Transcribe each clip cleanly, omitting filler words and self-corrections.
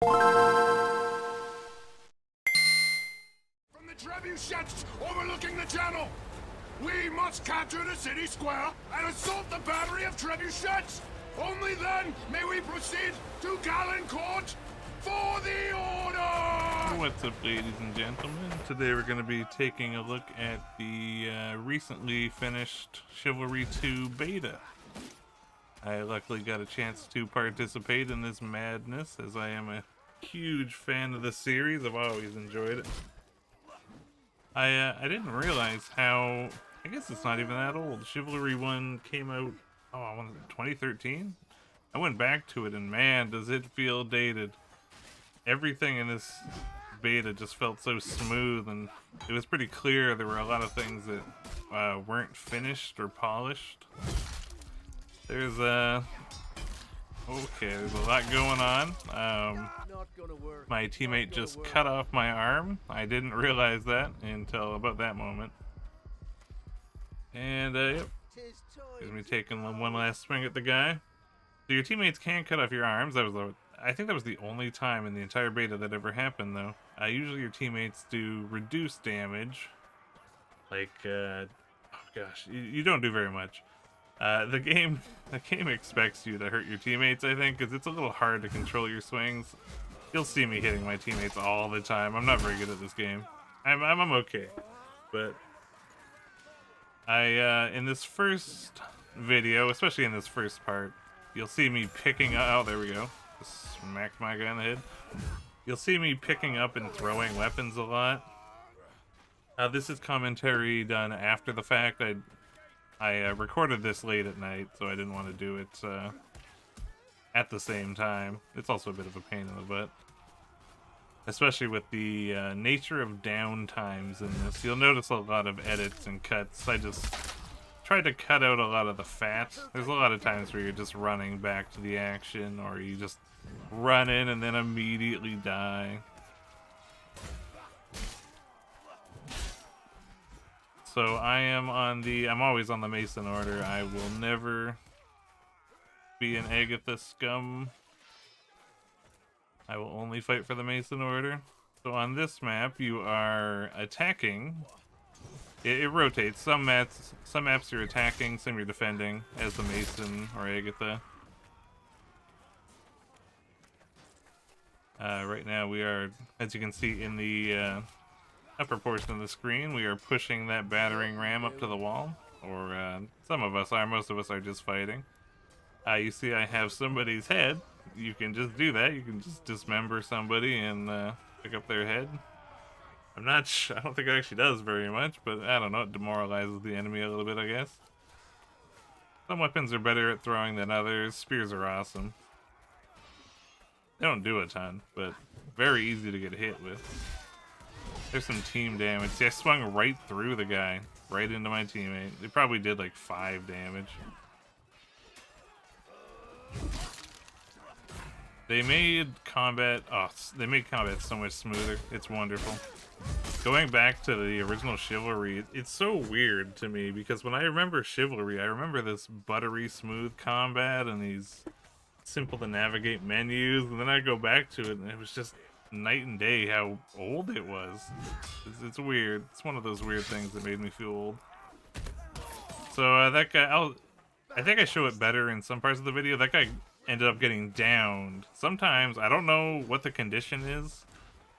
From the trebuchets overlooking the channel, we must capture the city square and assault the battery of trebuchets. Only then may we proceed to Galencourt for the order! What's up, ladies and gentlemen? Today we're going to be taking a look at the recently finished Chivalry 2 beta. I luckily got a chance to participate in this madness, as I am a huge fan of the series. I've always enjoyed it. I didn't realize how, I guess it's not even that old. Chivalry 1 came out, I want 2013? I went back to it and man, does it feel dated. Everything in this beta just felt so smooth, and it was pretty clear there were a lot of things that weren't finished or polished. There's there's a lot going on. My teammate just cut off my arm. I didn't realize that until about that moment. And yep, here's me taking one last swing at the guy. So your teammates can cut off your arms. I think that was the only time in the entire beta that ever happened, though. Usually your teammates do reduce damage. Like, oh gosh, you don't do very much. The game expects you to hurt your teammates, I think, because it's a little hard to control your swings. You'll see me hitting my teammates all the time. I'm not very good at this game. I'm okay, but in this first video, especially in this first part, you'll see me picking up. Oh, there we go. Just smacked my guy in the head. You'll see me picking up and throwing weapons a lot. This is commentary done after the fact. I recorded this late at night, so I didn't want to do it at the same time. It's also a bit of a pain in the butt, especially with the nature of down times in this. You'll notice a lot of edits and cuts. I just tried to cut out a lot of the fat. There's a lot of times where you're just running back to the action, or you just run in and then immediately die. So I'm always on the Mason order. I will never be an Agatha scum. I will only fight for the Mason order. So on this map, you are attacking. It rotates. Some maps you're attacking, some you're defending as the Mason or Agatha. Right now we are, as you can see in the upper portion of the screen, we are pushing that battering ram up to the wall. Or some of us are, most of us are just fighting. You see I have somebody's head. You can just do that. You can just dismember somebody and pick up their head. I don't think it actually does very much, but I don't know, it demoralizes the enemy a little bit, I guess. Some weapons are better at throwing than others. Spears are awesome. They don't do a ton, but very easy to get hit with. There's some team damage. See, I swung right through the guy, right into my teammate. It probably did like 5 damage. They made combat so much smoother. It's wonderful. Going back to the original Chivalry, it's so weird to me because when I remember Chivalry, I remember this buttery smooth combat and these simple to navigate menus, and then I go back to it and it was just night and day how old it was. It's weird. It's one of those weird things that made me feel old. So that guy, I think I show it better in some parts of the video. That guy ended up getting downed. Sometimes, I don't know what the condition is,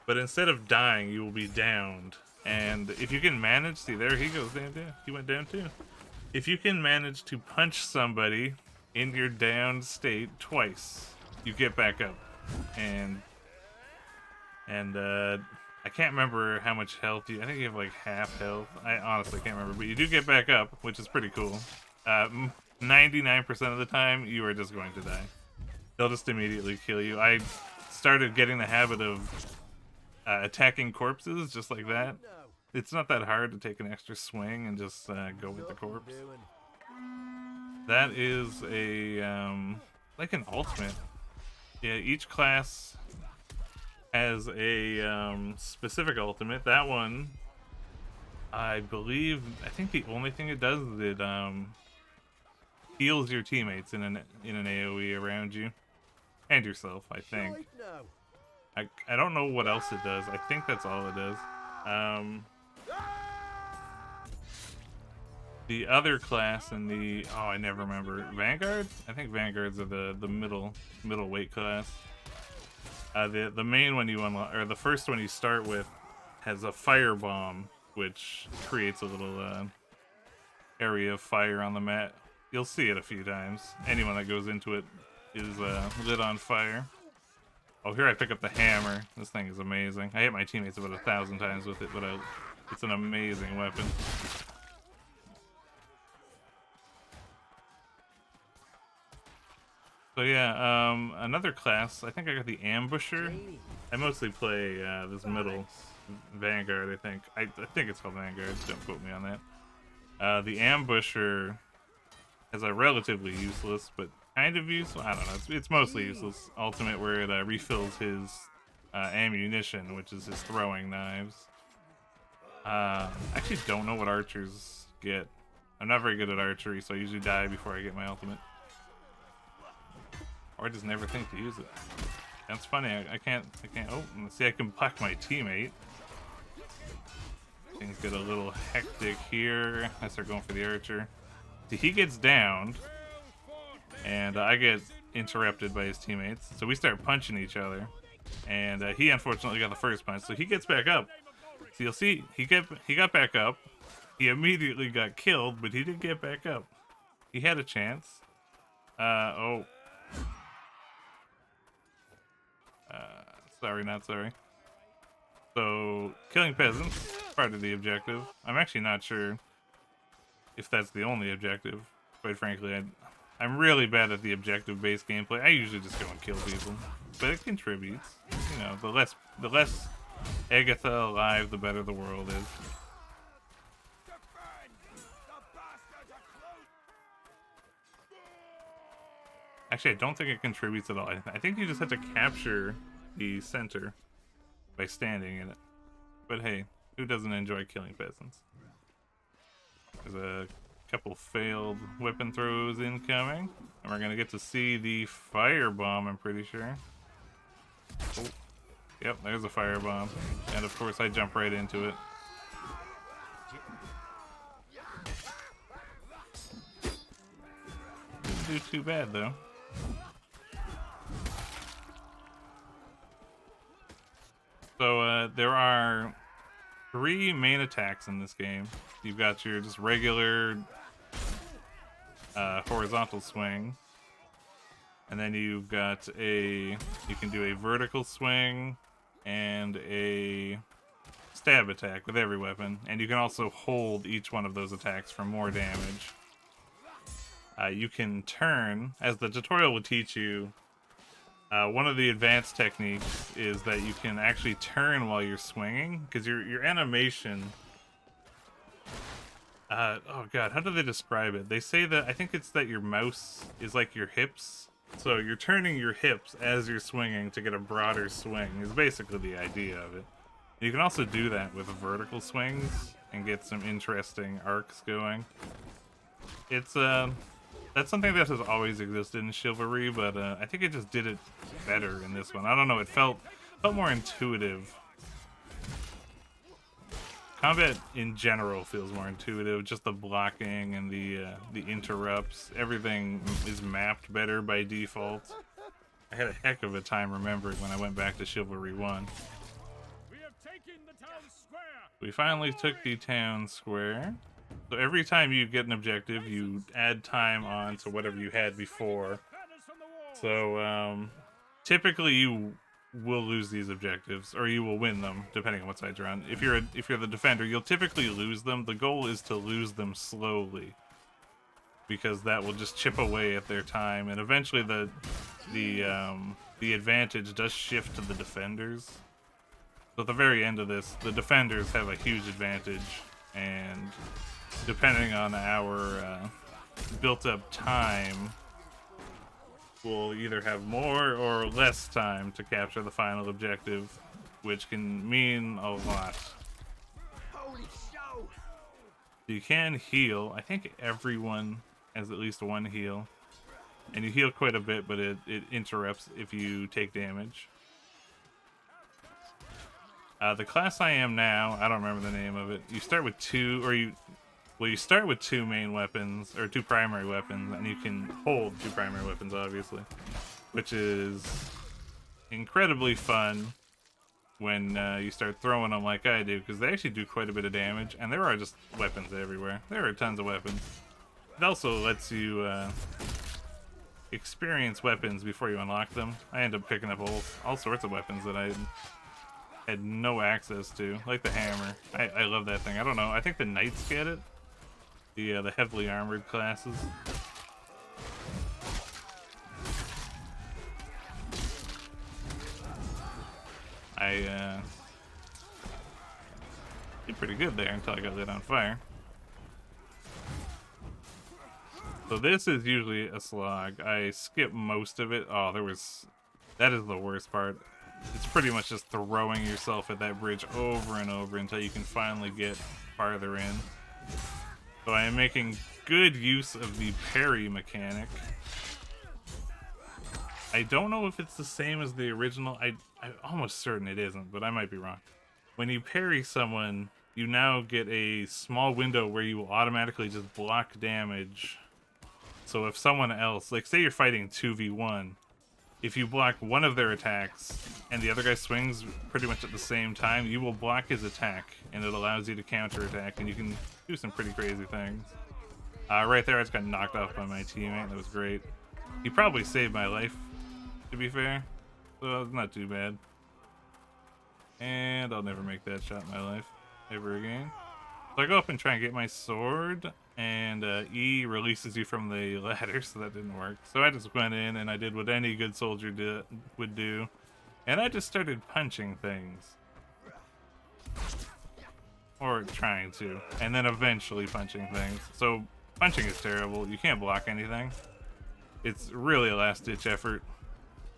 but instead of dying, you will be downed. And if you can manage, see there he goes down, yeah, he went down too. If you can manage to punch somebody in your downed state twice, you get back up. And I can't remember how much health I think you have like half health. I honestly can't remember, but you do get back up, which is pretty cool. 99% of the time, you are just going to die. They'll just immediately kill you. I started getting the habit of attacking corpses just like that. It's not that hard to take an extra swing and just go with the corpse. That is a like an ultimate. Yeah, each class has a specific ultimate. That one, I think the only thing it does is it heals your teammates in an AoE around you and yourself, I think. I don't know what else it does. I think that's all it does. The other class in the I never remember. Vanguard? I think Vanguards are the middle weight class. The main one you unlock, or the first one you start with, has a fire bomb, which creates a little area of fire on the map. You'll see it a few times. Anyone that goes into it is lit on fire. Oh, here I pick up the hammer. This thing is amazing. I hit my teammates about 1,000 times with it, but it's an amazing weapon. So yeah, another class. I think I got the Ambusher. I mostly play this middle Vanguard. I think it's called Vanguard. Don't quote me on that. The Ambusher is a relatively useless, but kind of useful. I don't know. It's mostly useless. Ultimate, where it refills his ammunition, which is his throwing knives. I actually don't know what archers get. I'm not very good at archery, so I usually die before I get my ultimate. Or I just never think to use it. That's funny. I can't. Oh, see, I can block my teammate. Things get a little hectic here. I start going for the archer. See, he gets downed, and I get interrupted by his teammates. So we start punching each other, and he unfortunately got the first punch, so he gets back up. So you'll see, he got back up. He immediately got killed, but he did get back up. He had a chance. Oh. Sorry, not sorry. So, killing peasants, part of the objective. I'm actually not sure if that's the only objective. Quite frankly, I'm really bad at the objective-based gameplay. I usually just go and kill people, but it contributes. You know, the less Agatha alive, the better the world is. Actually, I don't think it contributes at all. I think you just have to capture the center by standing in it. But hey, who doesn't enjoy killing peasants? There's a couple failed weapon throws incoming, and we're gonna get to see the firebomb, I'm pretty sure. Oh. Yep, there's a firebomb. And of course I jump right into it. Didn't do too bad though. So there are 3 main attacks in this game. You've got your just regular horizontal swing, and then you've got you can do a vertical swing and a stab attack with every weapon, and you can also hold each one of those attacks for more damage. You can turn, as the tutorial will teach you. One of the advanced techniques is that you can actually turn while you're swinging, because your animation... oh god, how do they describe it? They say that, I think it's that your mouse is like your hips. So you're turning your hips as you're swinging to get a broader swing, is basically the idea of it. You can also do that with vertical swings and get some interesting arcs going. It's, that's something that has always existed in Chivalry, but I think it just did it better in this one. I don't know, it felt more intuitive. Combat in general feels more intuitive, just the blocking and the interrupts. Everything is mapped better by default. I had a heck of a time remembering when I went back to Chivalry 1. We finally took the town square. So every time you get an objective, you add time on to whatever you had before. So typically you will lose these objectives, or you will win them, depending on what side you're on. If you're the defender, you'll typically lose them. The goal is to lose them slowly, because that will just chip away at their time, and eventually the advantage does shift to the defenders. So at the very end of this, the defenders have a huge advantage, and depending on our built-up time, we'll either have more or less time to capture the final objective, which can mean a lot. You can heal. I think everyone has at least one heal. And you heal quite a bit, but it interrupts if you take damage. The class I am now, I don't remember the name of it. You start with you start with two main weapons, or two primary weapons, and you can hold two primary weapons, obviously, which is incredibly fun when you start throwing them like I do, because they actually do quite a bit of damage, and there are just weapons everywhere. There are tons of weapons. It also lets you experience weapons before you unlock them. I end up picking up all sorts of weapons that I had no access to, like the hammer. I love that thing. I don't know. I think the knights get it. The heavily armored classes. I did pretty good there until I got lit on fire. So this is usually a slog. I skip most of it. Oh, that is the worst part. It's pretty much just throwing yourself at that bridge over and over until you can finally get farther in. So I am making good use of the parry mechanic. I don't know if it's the same as the original. I'm almost certain it isn't, but I might be wrong. When you parry someone, you now get a small window where you will automatically just block damage. So if someone else, like say you're fighting 2v1, if you block one of their attacks and the other guy swings pretty much at the same time, you will block his attack, and it allows you to counterattack, and you can do some pretty crazy things. Right there, I just got knocked off by my teammate. That was great. He probably saved my life, to be fair, so it's not too bad. And I'll never make that shot in my life ever again. So I go up and try and get my sword, and E releases you from the ladder, so that didn't work. So I just went in and I did what any good soldier would do, and I just started punching things. Or trying to, and then eventually punching things. So punching is terrible. You can't block anything. It's really a last-ditch effort.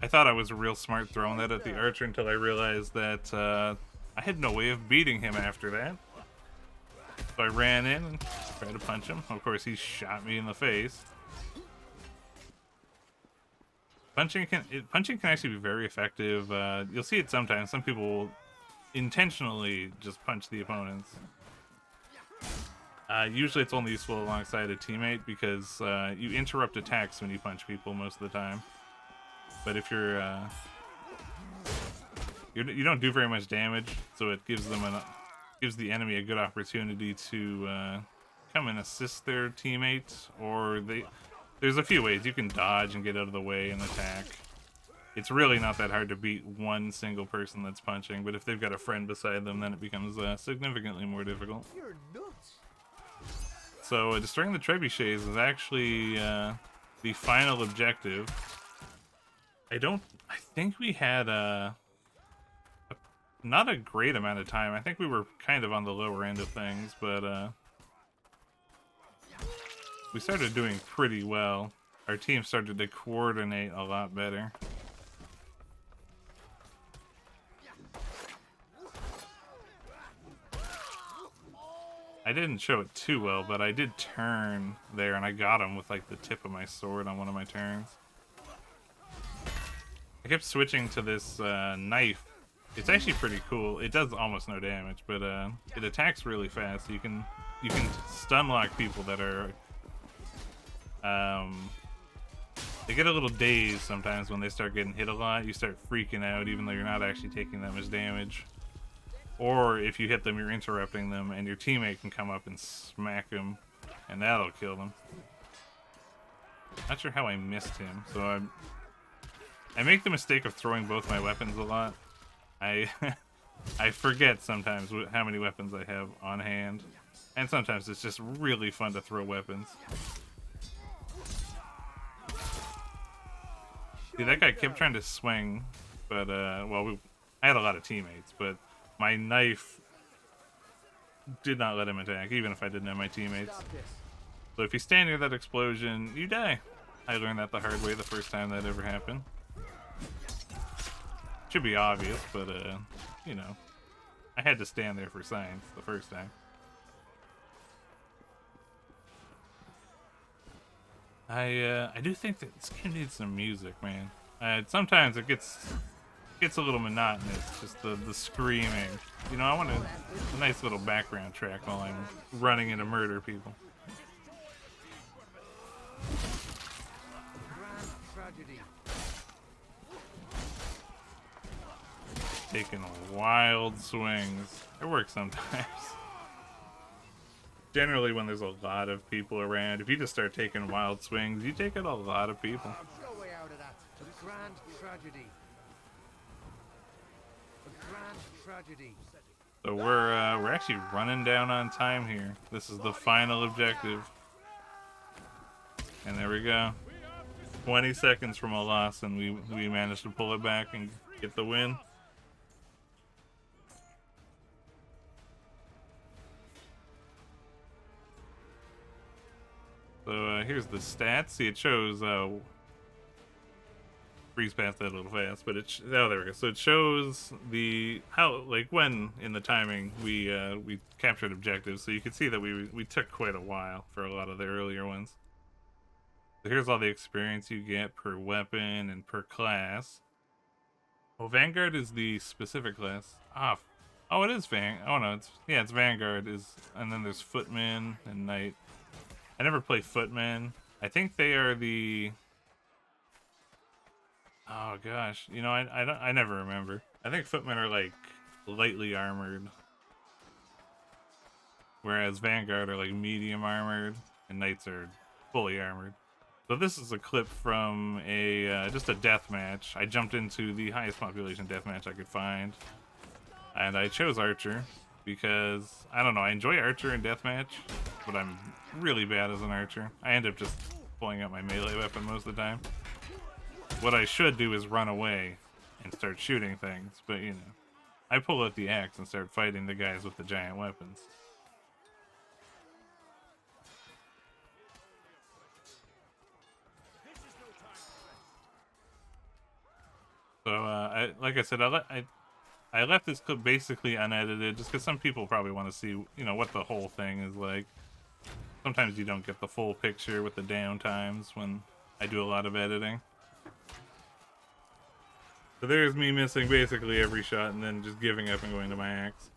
I thought I was real smart throwing that at the archer until I realized that I had no way of beating him after that. So I ran in and tried to punch him. Of course, he shot me in the face. Punching can actually be very effective. You'll see it sometimes. Some people will intentionally just punch the opponents. Usually it's only useful alongside a teammate because you interrupt attacks when you punch people most of the time. But if you don't do very much damage, so it gives the enemy a good opportunity to come and assist their teammate, or there's a few ways you can dodge and get out of the way and attack. It's really not that hard to beat one single person that's punching, but if they've got a friend beside them, then it becomes significantly more difficult. You're nuts. So destroying the trebuchets is actually the final objective. I think we had not a great amount of time. I think we were kind of on the lower end of things, but we started doing pretty well. Our team started to coordinate a lot better. I didn't show it too well, but I did turn there, and I got him with like the tip of my sword on one of my turns. I kept switching to this knife. It's actually pretty cool. It does almost no damage, but it attacks really fast. You can stun lock people that are they get a little dazed sometimes when they start getting hit a lot. You start freaking out even though you're not actually taking that much damage. Or if you hit them, you're interrupting them, and your teammate can come up and smack them, and that'll kill them. Not sure how I missed him, so I make the mistake of throwing both my weapons a lot. I forget sometimes how many weapons I have on hand, and sometimes it's just really fun to throw weapons. See, that guy kept trying to swing, but well, I had a lot of teammates, but my knife did not let him attack, even if I didn't have my teammates. So if you stand near that explosion, you die. I learned that the hard way the first time that ever happened. Should be obvious, but you know, I had to stand there for science the first time. I do think that this game needs some music, man. Sometimes it gets gets a little monotonous, just the screaming. You know, I want a nice little background track while I'm running in to murder people. Taking wild swings. It works sometimes. Generally, when there's a lot of people around, if you just start taking wild swings, you take out a lot of people. No way out of that. A grand tragedy. A grand tragedy. So we're actually running down on time here. This is the final objective. And there we go. 20 seconds from a loss, and we managed to pull it back and get the win. So here's the stats. See, it shows breeze past that a little fast, but oh, there we go. So it shows when in the timing we captured objectives. So you can see that we took quite a while for a lot of the earlier ones. So here's all the experience you get per weapon and per class. Oh, Vanguard is the specific class. Oh, it is Oh no, it's Vanguard and then there's Footman and Knight. I never play Footmen. I think they are the... Oh gosh, you know, I never remember. I think Footmen are like lightly armored, whereas Vanguard are like medium armored, and Knights are fully armored. So this is a clip from just a deathmatch. I jumped into the highest population deathmatch I could find, and I chose Archer because I don't know. I enjoy Archer in deathmatch, but I'm really bad as an archer. I end up just pulling out my melee weapon most of the time. What I should do is run away and start shooting things, but you know, I pull out the axe and start fighting the guys with the giant weapons. So, like I said, I left this clip basically unedited just because some people probably want to see, you know, what the whole thing is like. Sometimes you don't get the full picture with the downtimes when I do a lot of editing. So there's me missing basically every shot and then just giving up and going to my axe.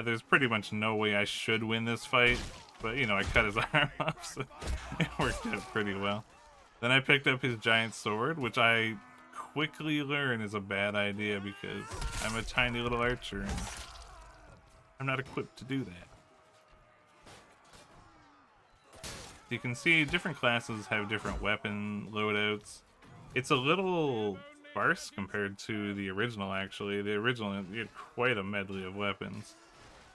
There's pretty much no way I should win this fight, but you know, I cut his arm off, so it worked out pretty well. Then I picked up his giant sword, which I quickly learn is a bad idea because I'm a tiny little archer and I'm not equipped to do that. You can see different classes have different weapon loadouts. It's a little sparse compared to the original, actually. The original, you had quite a medley of weapons.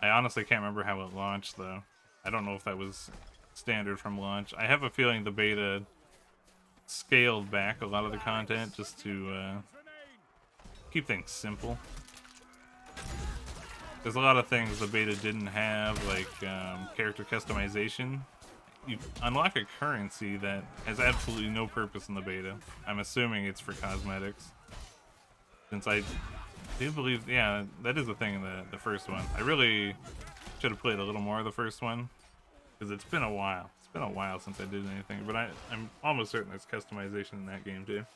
I honestly can't remember how it launched, though. I don't know if that was standard from launch. I have a feeling the beta scaled back a lot of the content just to keep things simple. There's a lot of things the beta didn't have, like character customization. You unlock a currency that has absolutely no purpose in the beta. I'm assuming it's for cosmetics. Since I do believe, yeah, that is the thing in the first one. I really should have played a little more of the first one, because it's been a while. It's been a while since I did anything, but I'm almost certain there's customization in that game too.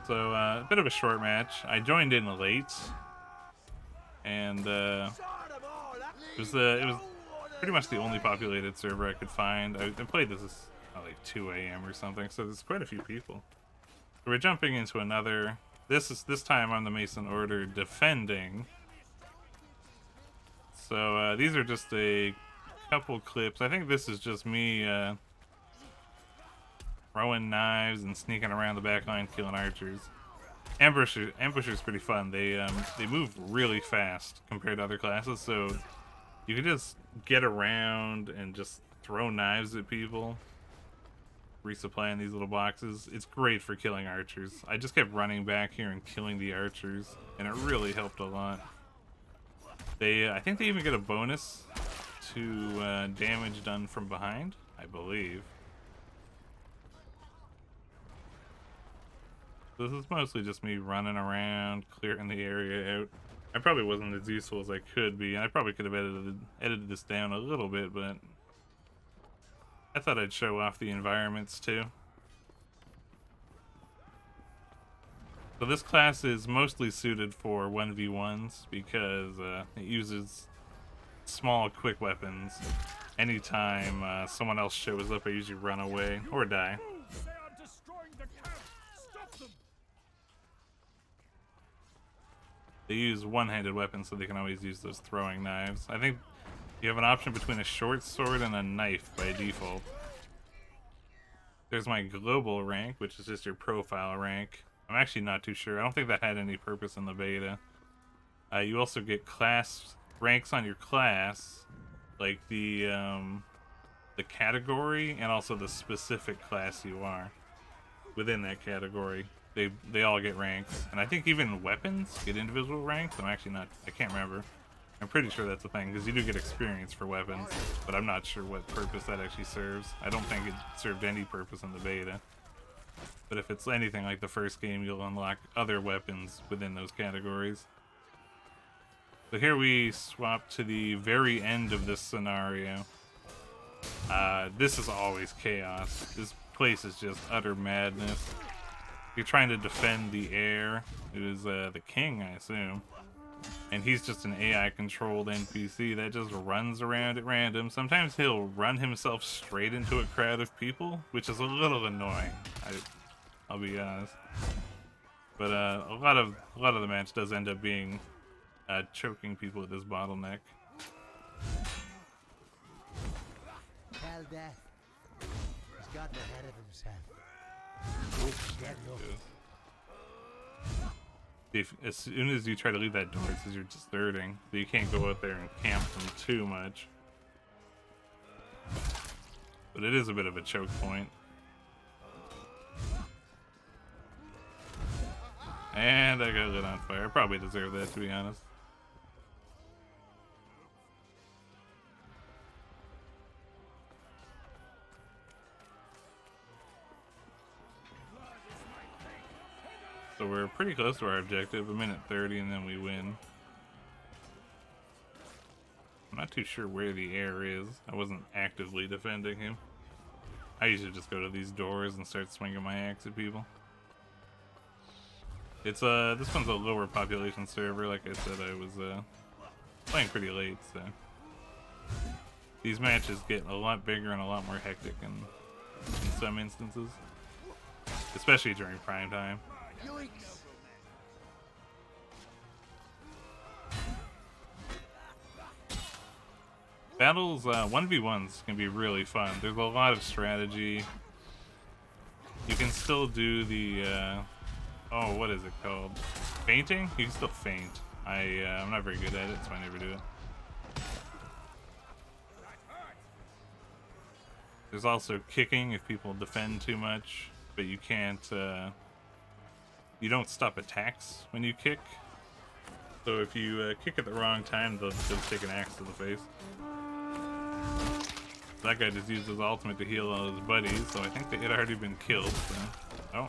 So, a bit of a short match. I joined in late, and it was pretty much the only populated server I could find. I played this at like 2 a.m. or something, so there's quite a few people. So we're jumping into another. This time on the Mason Order defending. So these are just a couple clips. I think this is just me throwing knives and sneaking around the back line, killing archers. Ambusher's pretty fun. They move really fast compared to other classes, so you can just get around and just throw knives at people, resupplying these little boxes. It's great for killing archers. I just kept running back here and killing the archers, and it really helped a lot. I think they even get a bonus to damage done from behind, I believe. This is mostly just me running around, clearing the area out. I probably wasn't as useful as I could be, and I probably could have edited this down a little bit, but I thought I'd show off the environments too. So this class is mostly suited for 1v1s because it uses small, quick weapons. Anytime someone else shows up, I usually run away or die. They are destroying the camp! Stop them! They use one-handed weapons, so they can always use those throwing knives. I think you have an option between a short sword and a knife by default. There's my global rank, which is just your profile rank. I'm actually not too sure. I don't think that had any purpose in the beta. You also get class ranks on your class, like the category and also the specific class you are within that category. They all get ranks, and I think even weapons get individual ranks. I'm actually not. I can't remember. I'm pretty sure that's a thing because you do get experience for weapons, but I'm not sure what purpose that actually serves. I don't think it served any purpose in the beta. But if it's anything like the first game, you'll unlock other weapons within those categories. So here we swap to the very end of this scenario. This is always chaos. This place is just utter madness. You're trying to defend the heir, who is the king, I assume. And he's just an AI-controlled NPC that just runs around at random. Sometimes he'll run himself straight into a crowd of people, which is a little annoying. I'll be honest. But a lot of the match does end up being choking people with this bottleneck. Tell Death. He's gotten ahead of himself. Dead enough. As soon as you try to leave that door, it says you're deserting. So you can't go out there and camp them too much. But it is a bit of a choke point. And I got lit on fire. I probably deserve that, to be honest. So we're pretty close to our objective, a minute 30, and then we win. I'm not too sure where the heir is. I wasn't actively defending him. I usually just go to these doors and start swinging my axe at people. It's this one's a lower population server. Like I said, I was playing pretty late, so these matches get a lot bigger and a lot more hectic in some instances, especially during prime time. Yoinks! Battles, 1v1s can be really fun. There's a lot of strategy. You can still do the, oh, what is it called? Fainting? You can still feint. I'm not very good at it, so I never do it. There's also kicking if people defend too much, but you can't, you don't stop attacks when you kick. So if you kick at the wrong time, they'll just take an axe to the face. That guy just used his ultimate to heal all his buddies, so I think they had already been killed. So. Oh.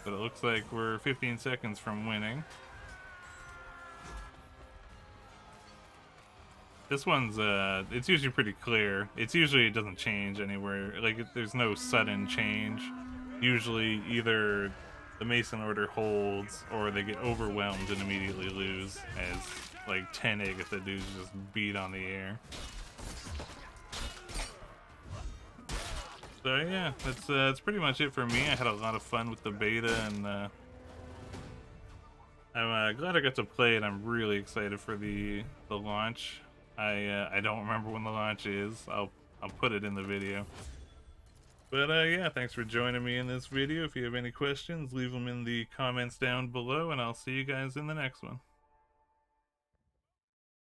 But it looks like we're 15 seconds from winning. This one's, it's usually pretty clear. It doesn't change anywhere. Like, there's no sudden change. Usually, either the Mason Order holds, or they get overwhelmed and immediately lose, as, like, 10 Agatha dudes just beat on the air. So, yeah, that's pretty much it for me. I had a lot of fun with the beta, and, I'm glad I got to play it. I'm really excited for the launch. I don't remember when the launch is. I'll put it in the video. But yeah, thanks for joining me in this video. If you have any questions, leave them in the comments down below, and I'll see you guys in the next one.